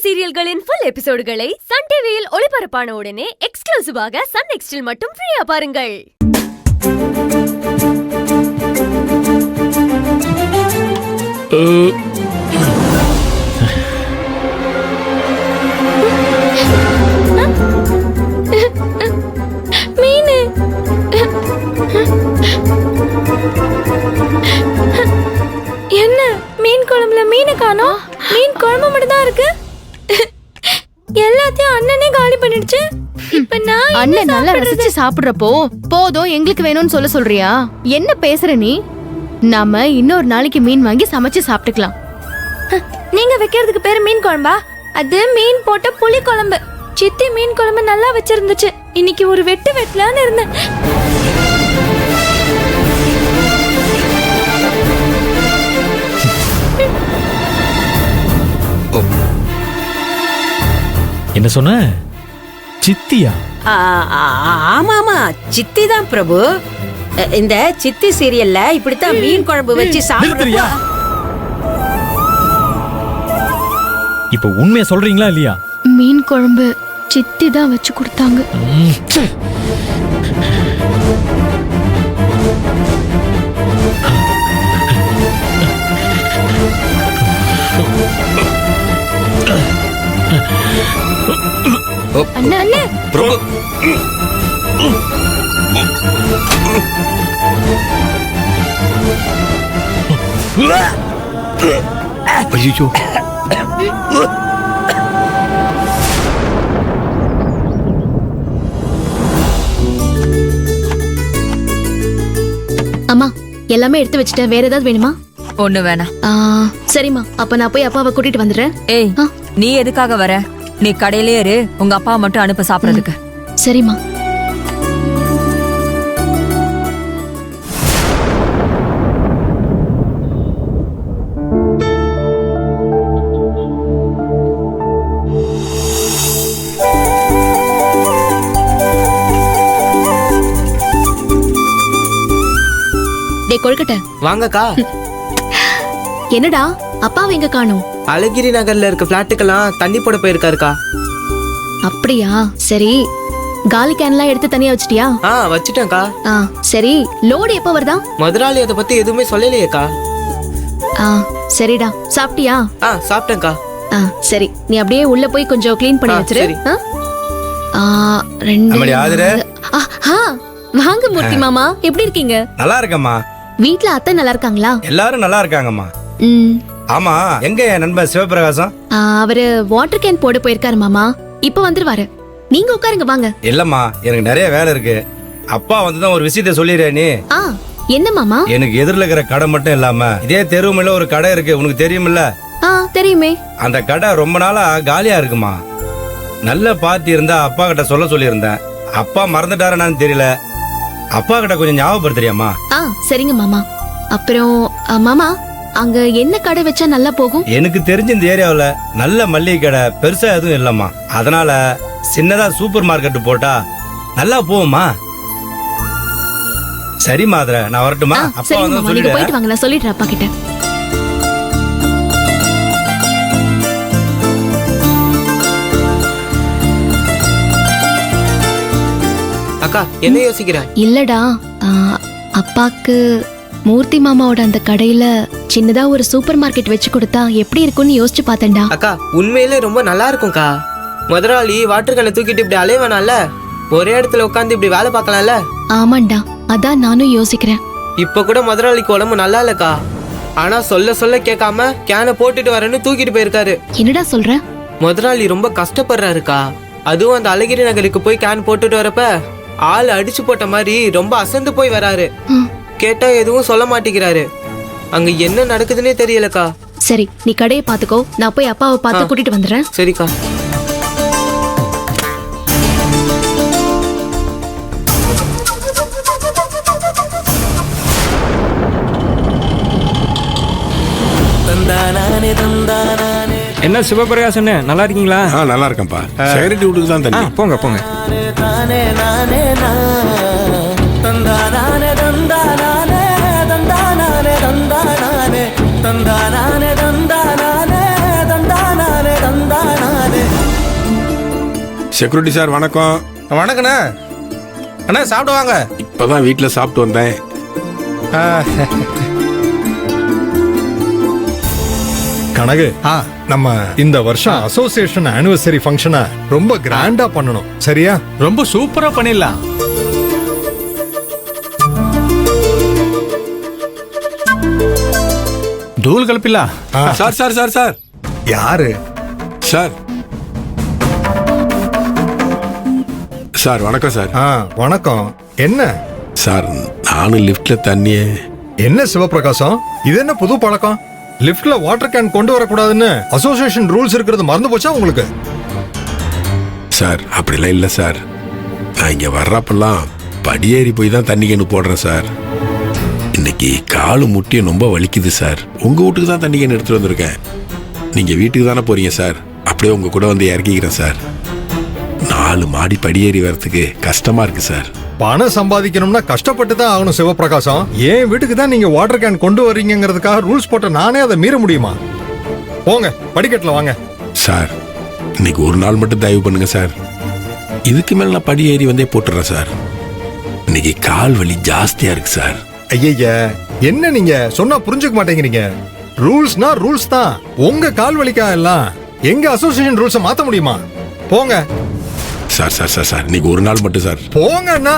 சீரியல்களின் full எபிசோடுகளை Sun டிவியில் ஒளிபரப்பான உடனே எக்ஸ்க்ளூசிவாக சன் நெக்ஸ்டில் மட்டும் ஃப்ரீயா பாருங்கள். மீனு என்ன மீன் குழம்புல மீனை காணோம்? மீன் குழம்பு மட்டும் தான் இருக்கு. எல்லாத்தையும் அண்ணனே காலி பண்ணிடுச்சு. இப்ப நான் அண்ணன் நல்லா ரசிச்சு சாப்பிடுறப்போ போதும் எங்களுக்கு வேணும்னு சொல்றியா? என்ன பேசுற நீ? நாம இன்னொரு நாளைக்கு மீன் வாங்கி சமைச்சு சாப்பிட்டுக்கலாம். நீங்க வைக்கிறதுக்கு பேரு மீன் குழம்பா? அது மீன் போட்ட புளி குழம்பு. சித்தி மீன் குழம்பு நல்லா வச்சிருந்துச்சு. இன்னைக்கு ஒரு வெட்டு வெட்டலான்னு இருந்தேன். என்ன சொன்ன? சித்தியா? ஆமா ஆமா சித்தி தான் பிரபு. இந்த சித்தி சீரியல்ல இப்படித்தான் மீன் குழம்பு வச்சு சாப்பிடுறியா? இப்ப உண்மையா சொல்றீங்களா இல்லையா? மீன் குழம்பு சித்தி தான் வச்சு கொடுத்தாங்க. அண்ணே பிரபு ஐயோ அம்மா எல்லாமே எடுத்து வச்சுட்டேன். வேற ஏதாவது வேணுமா? ஒண்ணு வேணாம். சரிம்மா, அப்ப நான் போய் அப்பாவை கூட்டிட்டு வந்துடுறேன். ஏய், நீ எதுக்காக வர? நீ கடையிலே இரு, உங்க அப்பா மட்டும் அனுப்ப சாப்பிடறதுக்கு. சரிம்மா. டேய் கொழுக்கட்டை, வாங்கக்கா. என்னடா அப்பாவை எங்க காணோம்? அழகிரி நகர்ல இருக்க பிளாட்டுக்கெல்லாம் தண்ணி போட போயிருக்காருக்கா. அப்படியா? சரி, காலி கேன்லாம் எடுத்து தனியா வச்சிட்டியா? வச்சுட்டேன்க்கா. சரி, லோடு எப்ப வருதா? முதலாளி அதை பத்தி எதுவுமே சொல்லலையேக்கா. சரிடா, சாப்பிட்டியா? சாப்பிட்டேன்க்கா. சரி, நீ அப்படியே உள்ள போய் கொஞ்சம் க்ளீன் பண்ணி வச்சிரு. சரி. வாங்க மூர்த்தி மாமா, எப்படி இருக்கீங்க? நல்லா இருக்கம்மா. வீட்ல அத்தை நல்லா இருக்காங்களா? எல்லாரும் நல்லா இருக்காங்கம்மா. ஆமா, எங்க என் நண்பர் சிவபிரகாசம்? அவரு வாட்டர் கேன் போட போயிருக்காரு மாமா. இப்ப வந்துருவாரு. நீங்க உட்காருங்க, வாங்க. இல்லம்மா, எனக்கு நிறைய வேலை இருக்கு. அப்பா வந்துதான் ஒரு விஷயத்த சொல்லிடுறேன். நீ என்ன மாமா? எனக்கு எதிரில் இருக்கிற கடை மட்டும் இல்லாம இதே தெருவுல ஒரு கடை இருக்கு, உனக்கு தெரியுமில்ல? தெரியுமே. அந்த கடை ரொம்ப நாளா காலியா இருக்குமா. நல்ல பாத்தி இருந்தா அப்பா கிட்ட சொல்ல சொல்லியிருந்தேன். அப்பா மறந்துட்டாரனான்னு தெரியல. அப்பா கிட்ட கொஞ்சம் ஞாபகப்படுத்துறியாமா? சரிங்க மாமா. அப்புறம் மாமா, அங்க என்ன கடை வச்சா நல்லா போகும்? எனக்கு தெரிஞ்ச இந்த ஏரியாவுல நல்ல மல்லிகை கடை பெருசா எதுவும் இல்லம்மா. அதனால சின்னதா சூப்பர் மார்க்கெட் போட்டா நல்லா போகுமா? சரி மாதர, நான் வரட்டுமா? அப்பா வந்து நீங்க போயிட்டு வாங்க, நான் சொல்லிடுறேன் அப்பா கிட்ட. அக்கா, என்ன யோசிக்கிறேன்? இல்லடா, அப்பாக்கு மூர்த்தி மாமாவோட அந்த கடையில சின்னதா ஒரு சூப்பர் மார்க்கெட் வச்சு கொடுத்தா எப்படி இருக்கும்னு யோசிச்சு பார்த்தேன்டா. அக்கா, உண்மையிலே ரொம்ப நல்லா இருக்கும்க்கா. முதலாளி வாட்டர் கேனை தூக்கிட்டு இப்படி அலைவானால, ஒரே இடத்துல உட்காந்து இப்படி வேலை பார்க்கலாம்ல. ஆமாண்டா, அதான் நானும் யோசிக்கிறேன். இப்ப கூட முதலாளிக்கு உடம்பு நல்லா இல்லக்கா. ஆனா சொல்ல சொல்ல கேட்காம கேனை போட்டுட்டு வரேன்னு தூக்கிட்டு போயிருக்காரு. என்னடா சொல்ற? முதலாளி ரொம்ப கஷ்டப்படுறாருக்கா. அதுவும் அந்த அழகிரி நகருக்கு போய் கேன் போட்டுட்டு வரப்ப ஆள் அடிச்சு போட்ட மாதிரி ரொம்ப அசந்து போய் வராரு. கேட்டா எதுவும் சொல்ல மாட்டேங்கிறாரு. அங்க என்ன நடக்குதுன்னே தெரியலக்கா. சரி, நீ கடையை பாத்துக்கோ, நான் போய் அப்பாவை பார்த்து கூட்டிட்டு வந்துடுறேன். சரிக்கா. என்ன சிவபிரகாசன், நல்லா இருக்கீங்களா? நல்லா இருக்கேன்ப்பா. செக்யூரிட்டி வீட்டுக்கு தான் தண்ணி. போங்க போங்க. தந்தானே தந்தானே தந்தானே தந்தானே தந்தானே செக்யூரிட்டி சார் வணக்கம். வணக்கண்ணே. அண்ணா சாப்பிடுவாங்க. இப்பதான் வீட்டில் சாப்பிட்டு வந்தேன். கனகு, நம்ம இந்த வருஷம் அசோசியேஷன் ஆனிவர்சரி ஃபங்க்ஷனை ரொம்ப கிராண்டா பண்ணணும், சரியா? ரொம்ப சூப்பரா பண்ணிடலாம். தூள் கலப்பில்லா. சார் சார் சார் சார் யாரு சார் சார் வணக்கம் சார். வணக்கம். என்ன சார் நானும் லிஃப்ட்ல தண்ணியே. என்ன சிவபிரகாசம், இது என்ன புது பழக்கம்? லிஃப்ட்ல வாட்டர் கேன் கொண்டு வரக்கூடாதுன்னு அசோசியேஷன் ரூல்ஸ் இருக்கிறது மறந்து போச்சா உங்களுக்கு? சார் அப்படிலாம் இல்லை சார். நான் இங்க வர்றப்பெல்லாம் படியேறி போய் தான் தண்ணி கேனு போடுறேன் சார். இன்னைக்கு காலு முட்டியும் ரொம்ப வலிக்குது சார். உங்க வீட்டுக்கு தான் தண்ணி கேன் எடுத்துட்டு வந்திருக்கேன். நீங்க வீட்டுக்கு தானே போறீங்க சார். அப்படியே உங்க கூட வந்து இறக்கிக்கிறேன் சார். 4 மாடி படியேறி வர்றதுக்கு கஷ்டமா இருக்கு சார். பணம் சம்பாதிக்கணும்னா கஷ்டப்பட்டு தான் ஆகணும் சிவபிரகாசம். ஏன் வீட்டுக்கு தான் நீங்க வாட்டர் கேன் கொண்டு வர்றீங்கிறதுக்காக ரூல்ஸ் போட்ட நானே அதை மீற முடியுமா? போங்க, படிக்கட்டுல வாங்க. சார் இன்னைக்கு ஒரு நாள் மட்டும் தயவு பண்ணுங்க சார். இதுக்கு மேல நான் படியேறி வந்தே போட்டுறேன் சார். இன்னைக்கு கால் வலி ஜாஸ்தியா இருக்கு சார். ஐயா, என்ன நீங்க சொன்னா புரிஞ்சுக்க மாட்டேங்கிறீங்க. ரூல்ஸ்னா ரூல்ஸ் தான். உங்க கால் வலிக்கா எல்லாம் எங்க அசோசியேஷன் ரூல்ஸை மாத்த முடியுமா? போங்க சார் சார் சார் சார் இன்னைக்கு ஒரு நாள் மட்டும் சார். போங்க அண்ணா.